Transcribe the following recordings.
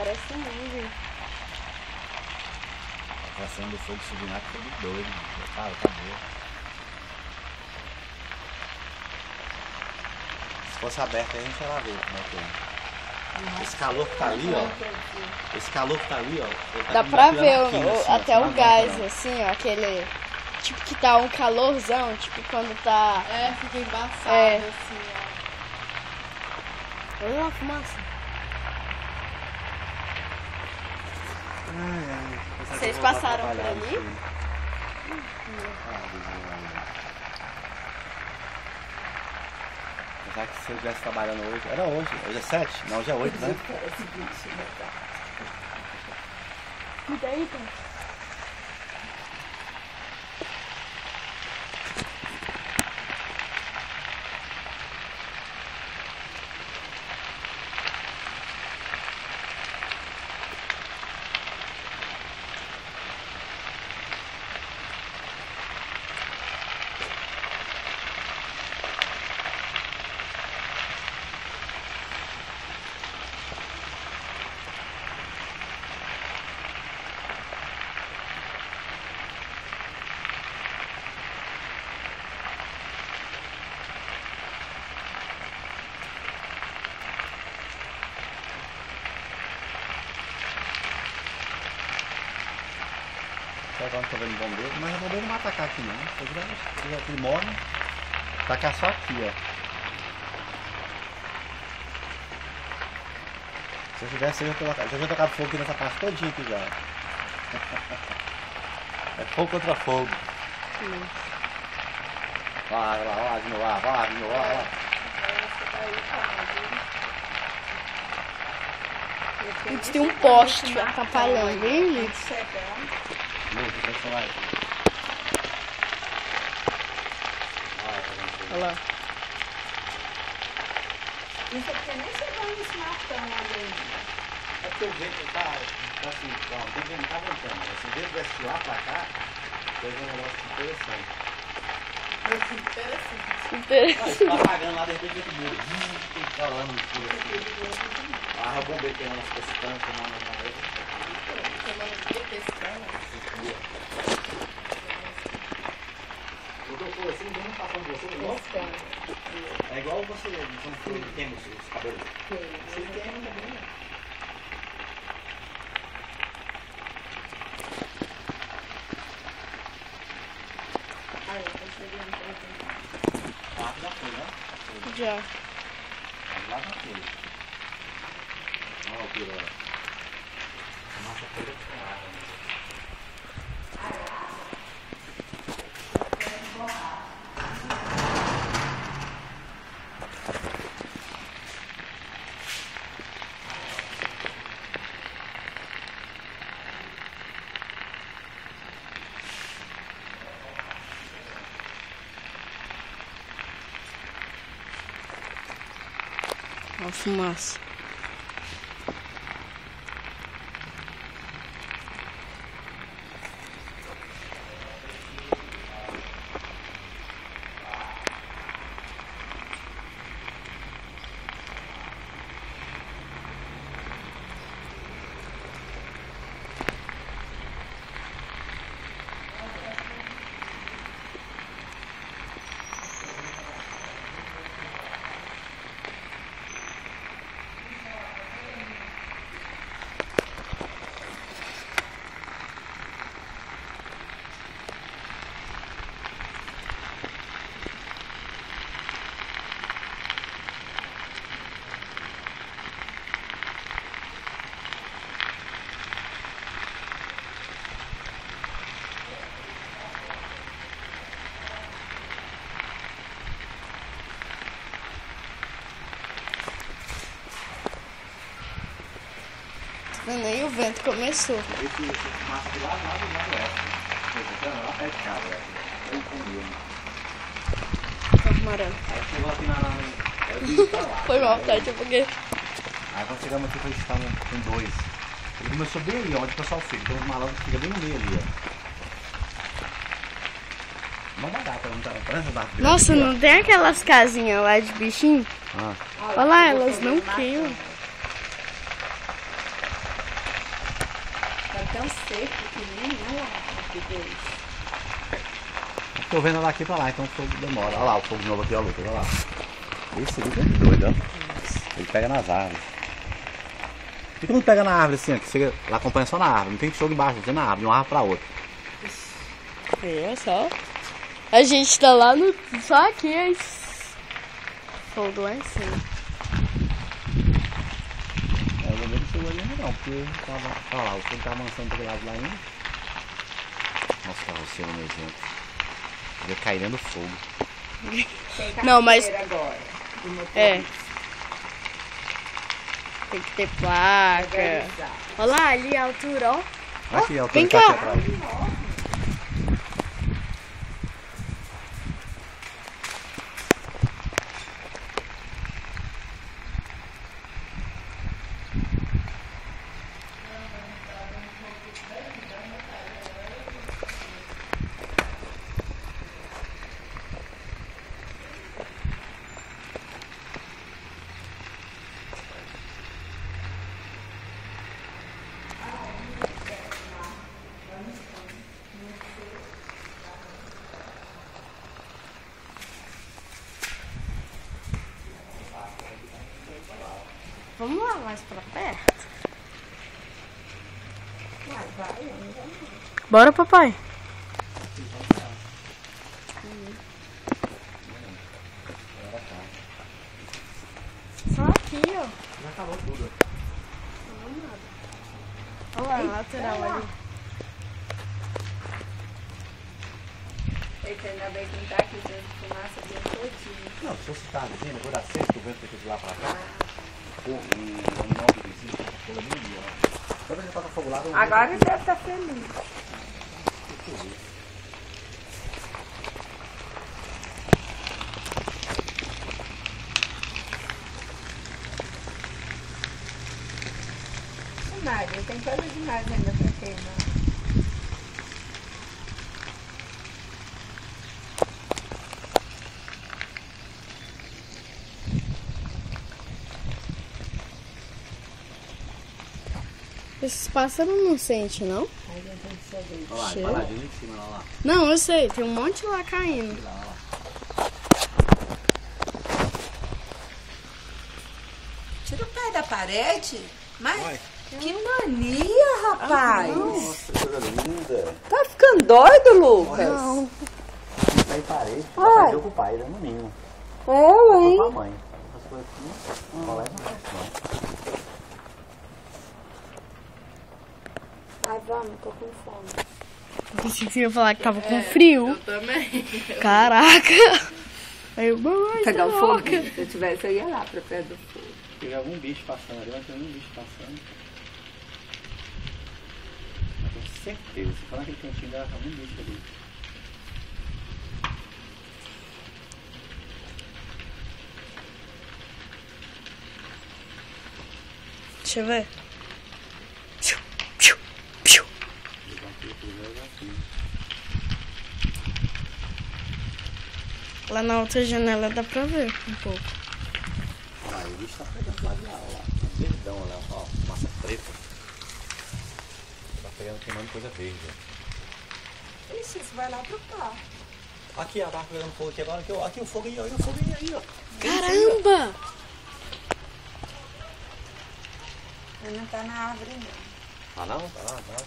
parece nuvem. A cena do fogo subindo lá que foi de doido. Cara, acabou. Se fosse aberto aí a gente ia lá ver como é que é. Esse calor que tá ali, ó. Esse calor que tá ali, ó. Tá dá pra ver assim, até ó, o gás, assim, ó, aquele... Tipo que tá um calorzão, tipo quando tá... É, fica embaçado, assim, ó. Olha lá a fumaça. Vocês passaram por ali? Apesar que se eu estivesse trabalhando hoje... Era hoje. Hoje é 7? Não, hoje é 8, né? E daí, então? Agora não tô vendo bombeiro, mas o bombeiro não vai atacar aqui não. Se tiver aquele morre, atacar só aqui, ó. Se eu tivesse, eu já tocado fogo aqui nessa parte todinha aqui já. É fogo contra fogo. Vai lá, de novo, vai lá, de novo, vai lá. Putz, tem um poste atrapalhando, hein, gente? Olha lá. Isso é porque nem chegou nesse matão ali ainda. É porque o vento tá assim, ó, o vento tá ventando. Se o vento tivesse lá pra cá, foi um negócio interessante. Interessante. Tá apagando lá, de repente vento duro. Falando de tudo assim. Ah, o bombeiro tem umas pescando, tomando uma vez. O doutor, assim, ninguém não tá falando de você, igual? É igual você, não tem os cabelos. Você tem também, né? Ah, já foi, né? Já. Lá já foi. Olha o pior. Nossa, foi água. Olha a fumaça. Nem o vento começou. Esse mato de lá do oeste. Lá perto de casa, eu comi. Amarelo. Aí chegou aqui na... Foi mal, tá? Tipo porque... Aí quando chegamos aqui, a gente estava com dois. Ele começou bem ali, onde o pessoal fica. Tem uns malandros que ficam bem no meio ali, ó. Não vai dar pra não dar. Parece um barco grande. Nossa, não tem aquelas casinhas lá de bichinho? Ah. Olha lá, elas não criam. É tão seco que nem olha que Deus. Tô vendo ela aqui pra lá, então o fogo demora. Olha lá o fogo novo aqui, ó, Lucas, olha lá. Esse ali é doido, ó. Ele pega nas árvores. Por que não pega na árvore assim, ó? Que você ela acompanha só na árvore, não tem fogo embaixo, tem na árvore, de uma árvore pra outra. É só. A gente tá lá no. Só aqui, aí. Fogo lá em cima. É, o bombeiro não chegou ali ainda não, porque tava. Olha lá, o fogo tá avançando pra aquele lado lá ainda. Nossa, carroceiro nojento. Ele vai cair dentro do fogo. Tem Não, mas- carteira agora. de motorista. É. Tem que ter placa. Legalizar. Olha lá, ali a altura, ó. Aqui, ó, vem tá cá. aqui atrás. Vamos lá, mais pra perto. Bora, papai. Só aqui, ó. Já acabou tudo. Olha lá, a lateral ali. Eita, ainda bem que não tá aqui dentro de fumaça bem todinho. Não, se fosse tardezinha, depois da sexta, o vento tem que ir de lá pra cá. O animal que vizinho tá com fogo ali, ó. Toda vez que toca fogo lá, eu Agora ele deve estar feliz. Mário, tem coisa demais ainda pra queimar. Esses pássaros não sentem, não? Aí a gente só vê. Olha lá, Cheio. paradinho em cima, olha lá. Não, eu sei. Tem um monte lá caindo. Olha lá. Tira o pé da parede. Mas Vai. que mania, rapaz. Nossa, coisa linda. Tá ficando doido, Lucas? Não. Tá em parede. Ai. Vai fazer com o pai, né? No mínimo. Eu, Com a hein? mãe. As coisas aqui, não leva mais, não. Ai, vamos, tô com fome. Pensei que você ia falar que tava com frio. Eu também. Caraca. Aí eu, mamãe, Pegar o tá fogo. louca. Se eu tivesse, eu ia lá pra perto do fogo. Teve algum bicho passando ali, mas tem um bicho passando. Eu tenho certeza. Se for naquele cantinho, deve ter algum bicho ali. Deixa eu ver. Lá na outra janela dá pra ver um pouco. Ah, o bicho tá pegando lá de lá, ó lá. Um verdão, olha lá, ó. Massa preta. Tá pegando, queimando coisa verde, ó. Ixi, isso vai lá pro pau. Aqui, ó, tava pegando fogo aqui agora. Aqui o fogo aí, ó. O fogo aí, ó. Caramba! Ele não tá na árvore, não. Ah, não? Tá lá, tá lá.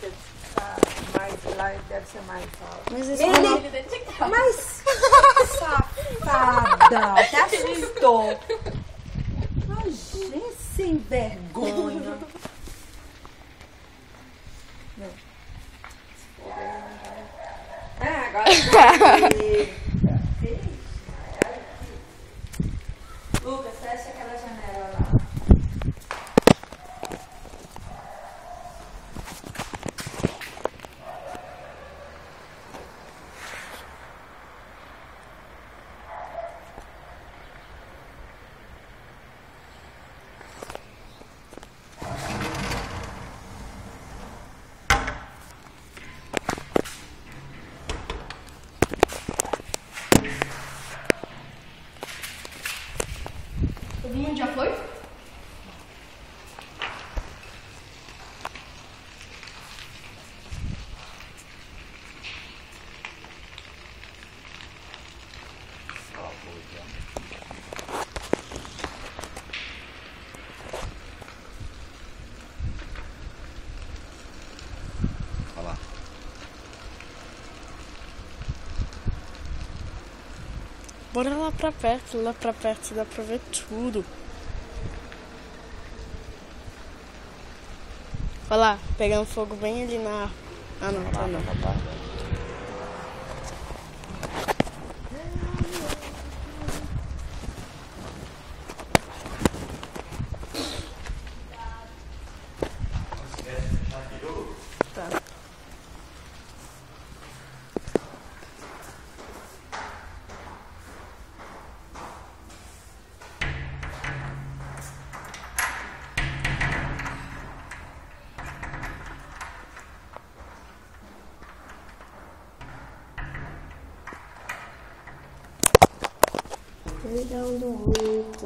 Porque tá mais lá, deve ser mais alto. Mas esse Ele... Mas... Safada! Até assustou. Ai, gente, sem vergonha. Não. Ah, agora tá aqui. Lucas, fecha aquela janela lá. Todo mundo já foi? Bora lá pra perto dá pra ver tudo. Olha lá, pegando fogo bem ali na... Ah não, tá não. Tá. Down the road,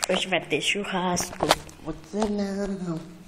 Hoje vai ter churrasco. Vou dizer não.